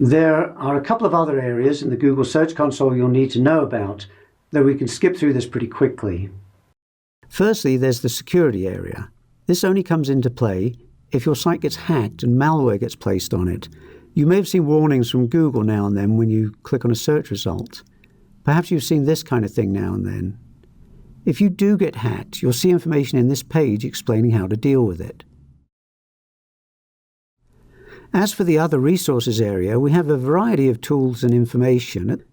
There are a couple of other areas in the Google Search Console you'll need to know about, though we can skip through this pretty quickly. Firstly, there's the security area. This only comes into play if your site gets hacked and malware gets placed on it. You may have seen warnings from Google now and then when you click on a search result. Perhaps you've seen this kind of thing now and then. If you do get hacked, you'll see information in this page explaining how to deal with it. As for the other resources area, we have a variety of tools and information.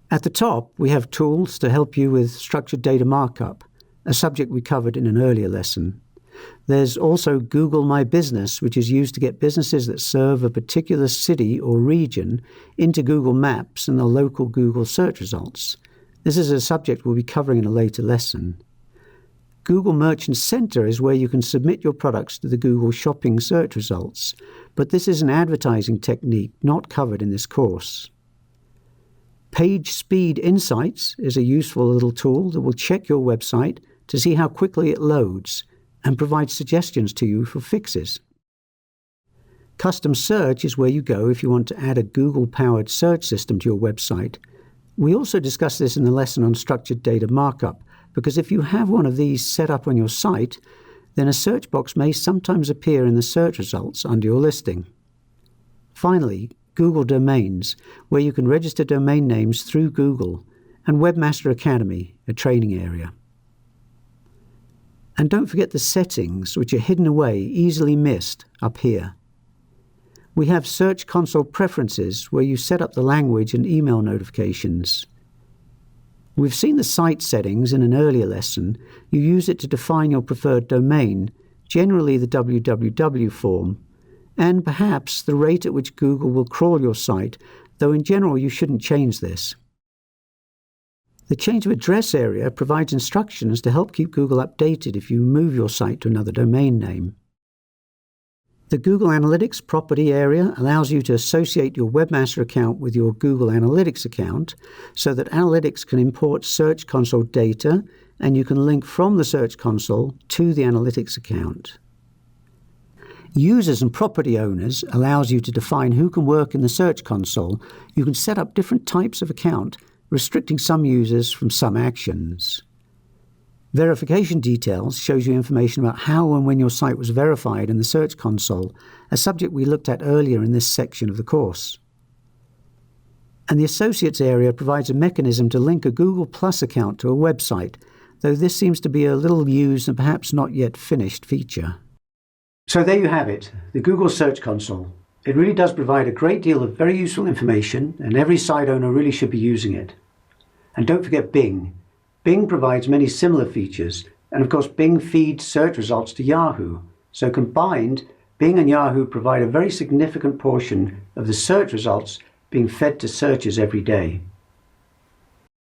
At the top, we have tools to help you with structured data markup, a subject we covered in an earlier lesson. There's also Google My Business, which is used to get businesses that serve a particular city or region into Google Maps and the local Google search results. This is a subject we'll be covering in a later lesson. Google Merchant Center is where you can submit your products to the Google Shopping search results, but this is an advertising technique not covered in this course. Page Speed Insights is a useful little tool that will check your website to see how quickly it loads and provide suggestions to you for fixes. Custom Search is where you go if you want to add a Google-powered search system to your website. We also discussed this in the lesson on structured data markup, because if you have one of these set up on your site, then a search box may sometimes appear in the search results under your listing. Finally, Google Domains, where you can register domain names through Google, and Webmaster Academy, a training area. And don't forget the settings, which are hidden away, easily missed, up here. We have Search Console Preferences, where you set up the language and email notifications. We've seen the site settings in an earlier lesson. You use it to define your preferred domain, generally the www form, and perhaps the rate at which Google will crawl your site, though in general you shouldn't change this. The Change of Address area provides instructions to help keep Google updated if you move your site to another domain name. The Google Analytics property area allows you to associate your Webmaster account with your Google Analytics account so that Analytics can import Search Console data and you can link from the Search Console to the Analytics account. Users and property owners allows you to define who can work in the Search Console. You can set up different types of account, restricting some users from some actions. Verification details shows you information about how and when your site was verified in the Search Console, a subject we looked at earlier in this section of the course. And the Associates area provides a mechanism to link a Google Plus account to a website, though this seems to be a little used and perhaps not yet finished feature. So there you have it, the Google Search Console. It really does provide a great deal of very useful information, and every site owner really should be using it. And don't forget Bing. Bing provides many similar features, and of course Bing feeds search results to Yahoo. So combined, Bing and Yahoo provide a very significant portion of the search results being fed to searchers every day.